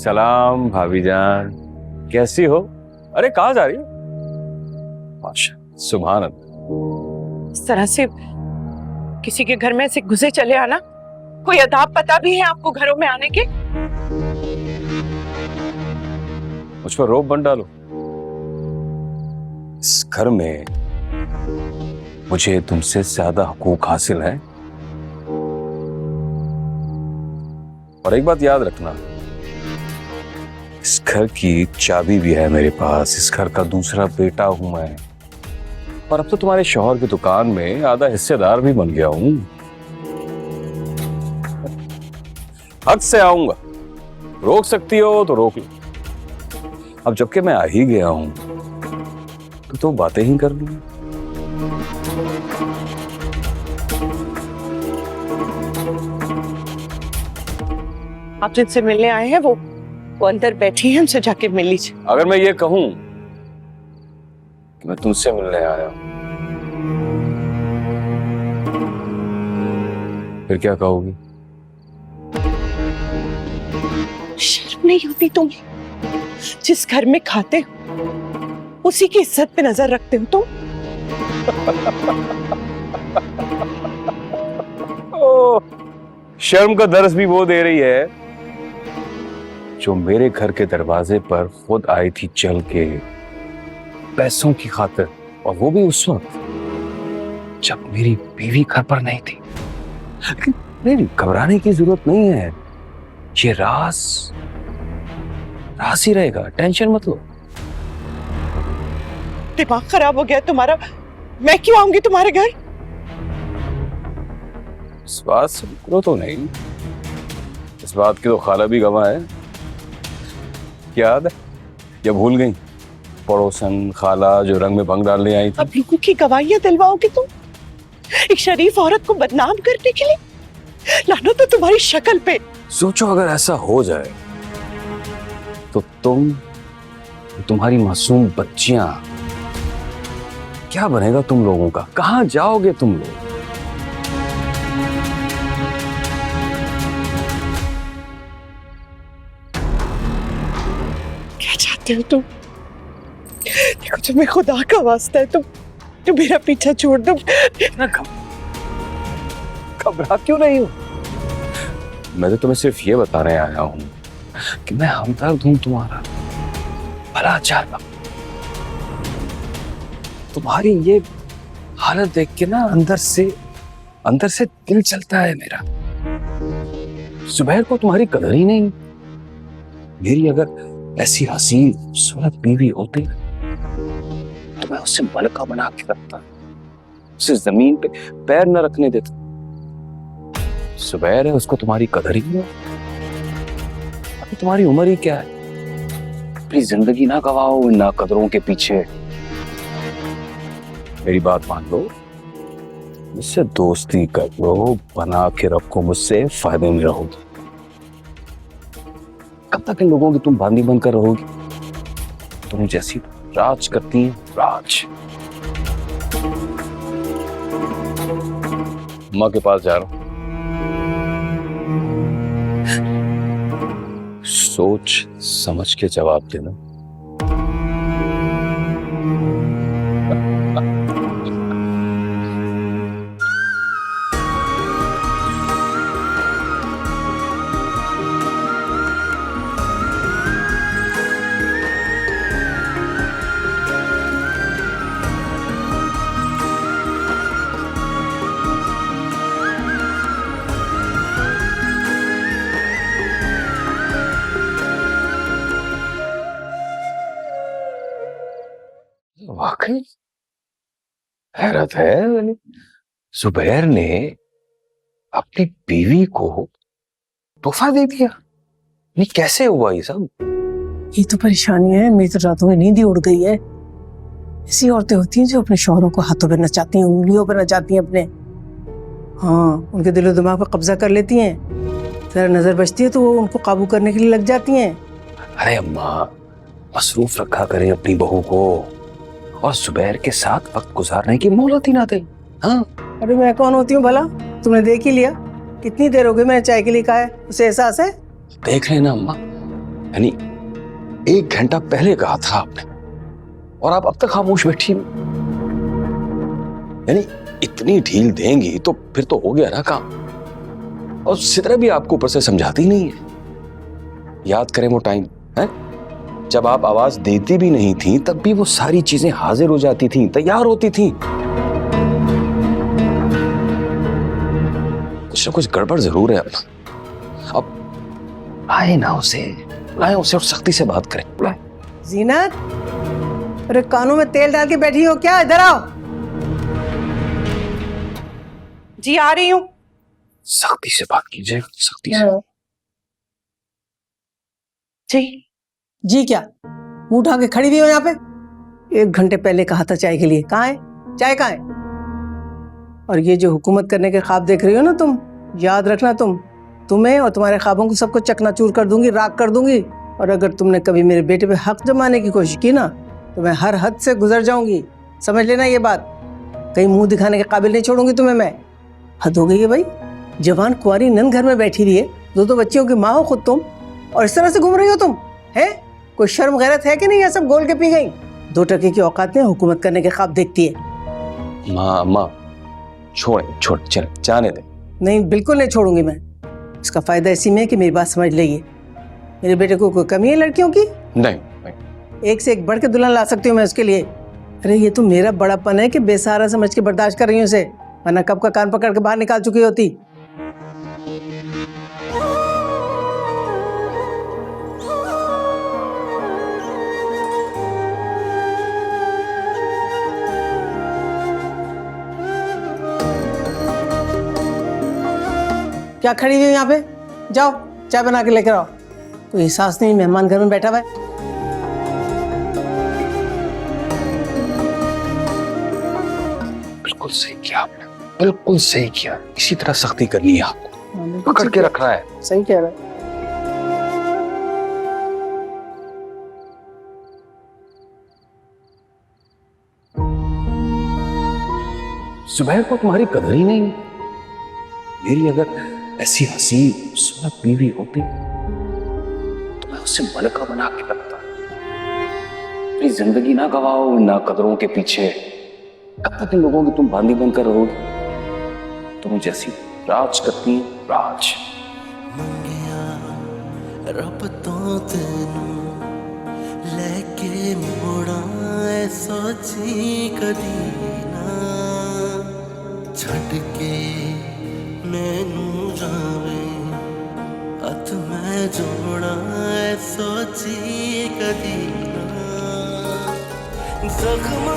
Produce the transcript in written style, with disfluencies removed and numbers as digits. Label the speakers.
Speaker 1: सलाम भाभी जान, कैसी हो? अरे कहाँ जा रही हो? माशा, सुभान अल्लाह।
Speaker 2: इस तरह से किसी के घर में से घुसे चले आना, कोई अदाब पता भी है आपको घरों में आने के?
Speaker 1: मुझ पर रोब बन डालो। इस घर में मुझे तुमसे ज्यादा हकूक हासिल है। और एक बात याद रखना, इस घर की चाबी भी है मेरे पास, इस घर का दूसरा बेटा हूं मैं। और अब तो तुम्हारे शौहर की दुकान में आधा हिस्सेदार भी बन गया हूं। हक से आऊंगा, रोक सकती हो तो रोक लो। अब जबकि मैं आ ही गया हूं तो बातें ही कर लूं।
Speaker 2: आप जिनसे मिलने आए हैं वो अंदर बैठी है, उनसे जाके मिल लीजिए।
Speaker 1: अगर मैं ये कहूं कि मैं तुमसे मिलने आया हूं, फिर क्या कहोगी?
Speaker 2: शर्म नहीं होती तुम्हें? जिस घर में खाते हो उसी की इज्जत पे नजर रखते हो तुम।
Speaker 1: शर्म का दर्स भी वो दे रही है जो मेरे घर के दरवाजे पर खुद आई थी चल के, पैसों की खातिर, और वो भी उस वक्त जब मेरी बीवी घर पर नहीं थी। नहीं, घबराने की जरूरत नहीं है, ये राज ही रहेगा, टेंशन मत लो।
Speaker 2: दिमाग खराब हो गया तुम्हारा? मैं क्यों आऊंगी तुम्हारे घर?
Speaker 1: इस बात से बुरो तो नहीं, इस बात की तो खाला भी गवाह है। याद है या भूल गई? पड़ोसन खाला जो रंग में भंग डालने आई थी।
Speaker 2: अब लोगों की गवाहियां दिलवाओगे तुम एक शरीफ औरत को बदनाम करने के लिए? लानत तो तुम्हारी शक्ल पे।
Speaker 1: सोचो अगर ऐसा हो जाए तो तुम्हारी मासूम बच्चियां, क्या बनेगा तुम लोगों का? कहां जाओगे तुम लोग?
Speaker 2: क्या चाहते हो तुम? देखो तुम्हें खुदा का वास्ता है, तुम मेरा पीछा छोड़ दो।
Speaker 1: घबरा क्यों नहीं हो? मैं तो तुम्हें सिर्फ ये बताने आया हूं कि मैं हमदर्द हूं तुम्हारा, भला चाहता। तुम्हारी ये हालत देख के ना अंदर से दिल चलता है मेरा। सुबह को तुम्हारी कदर ही नहीं। मेरी अगर ऐसी हसीन खूबसूरत बीवी होती तो मैं उसे मलका बना के रखता, उसे जमीन पे पैर न रखने देता। सुबह है, उसको तुम्हारी कदर ही नहीं। अभी तुम्हारी उम्र ही क्या है? अपनी जिंदगी ना गवाओ इन ना कदरों के पीछे। मेरी बात मान लो, मुझसे दोस्ती कर लो, बना के रखो, मुझसे फायदे में रहोगी। कब तक इन लोगों की तुम बांदी बनकर रहोगी? तुम जैसी राज करती हैं, राज। माँ के पास जा रहा हूं, सोच समझ के जवाब देना। वाकई हैरत है, जुबैर ने अपनी बीवी को तोहफा दे दिया। नहीं, कैसे हुआ ये सब?
Speaker 3: ये तो परेशानी है, मेरी तो रातों में नींद ही उड़ गई है। ऐसी औरतें होती हैं जो अपने शौहरों को हाथों पे नचाती हैं, उंगलियों पे नचाती हैं अपने। हाँ, उनके दिलो दिमाग पर कब्जा कर लेती हैं। जरा नजर बचती है तो वो उनको काबू करने के लिए लग जाती हैं।
Speaker 1: अरे अम्मा, मसरूफ रखा करें अपनी बहू को, और जुबैर के साथ वक्त गुजारने की मोहलत ही ना दे। हाँ,
Speaker 3: अरे मैं कौन होती हूँ भला? तुमने देख ही लिया, कितनी देर हो गई मैंने चाय के लिए कहा है, उसे एहसास है?
Speaker 1: देख लेना अम्मा, यानी 1 घंटा पहले कहा था आपने, और आप अब तक खामोश बैठी हैं। यानी इतनी ढील देंगी तो फिर तो हो गया ना काम। और सिद्रा भी आपको ऊपर से समझाती नहीं है। याद करें वो टाइम है जब आप आवाज देती भी नहीं थी, तब भी वो सारी चीजें हाजिर हो जाती थी, तैयार होती थी। कुछ ना कुछ गड़बड़ जरूर है अब आए ना उसे, बुलाए उसे और सख्ती से बात करें। बुलाए।
Speaker 3: जीनत, अरे कानों में तेल डाल के बैठी हो क्या? इधर आओ।
Speaker 2: जी आ रही हूँ।
Speaker 1: सख्ती से बात कीजिए, सख्ती से।
Speaker 2: जी
Speaker 3: जी क्या मुंह उठा के खड़ी हुई हो यहाँ पे? 1 घंटे पहले कहा था चाय के लिए, कहाँ है चाय? कहाँ है? और ये जो हुकूमत करने के ख्वाब देख रही हो ना तुम, याद रखना तुम्हें और तुम्हारे ख्वाबों को सबको चकनाचूर कर दूंगी, राख कर दूंगी। और अगर तुमने कभी मेरे बेटे पे हक जमाने की कोशिश की ना तो मैं हर हद से गुजर जाऊंगी, समझ लेना ये बात। कहीं मुंह दिखाने के काबिल नहीं छोड़ूंगी तुम्हें मैं। हद हो गई है भाई, जवान कुंवारी नन घर में बैठी रही है, 2 बच्चियों की माँ हो खुद तुम, और इस तरह से घूम रही हो तुम, है? कोई शर्म गैरत है कि नहीं? ये सब गोल के पी गई। 2 टके की औकात में हुकूमत करने के ख्वाब देखती है।
Speaker 1: माँ छोड़ चल जाने दे।
Speaker 3: नहीं, बिल्कुल नहीं छोड़ूंगी मैं। इसका फायदा इसी में है कि मेरी बात समझ लेगी। मेरे बेटे को कोई कमी है लड़कियों की?
Speaker 1: नहीं।
Speaker 3: एक से एक बढ़ के दुल्हन ला सकती हूँ मैं उसके लिए। अरे ये तो मेरा बड़ापन है कि बेसहारा समझ के बर्दाश्त कर रही हूँ उसे, वरना कब का कान पकड़ के बाहर निकाल चुकी होती। क्या खड़ी हुई यहाँ पे? जाओ चाय बना के लेकर आओ। कोई एहसास नहीं मेहमान घर में बैठा हुआ है।
Speaker 1: बिल्कुल सही किया आपने, बिल्कुल सही किया। इसी तरह सख्ती करनी है आपको, पकड़ के रख रहा है।
Speaker 3: सही कह रहा है।
Speaker 1: सुबह को तुम्हारी कदर ही नहीं। मेरी अगर ऐसी हंसी सुलभ बीवी होती तो मैं उसे मलका बना के रखता। अपनी जिंदगी ना गवाओ ना कदरों के पीछे। कब तक इन लोगों की तुम बांदी बनकर रहोगे? तुम जैसी राज करती है, राज।
Speaker 4: रब तो तेनू लेके मुड़ा सोची कदी ना, छड़ के मैनू जावे हथ मैं जोड़ा सोची कदी ना। जख्मा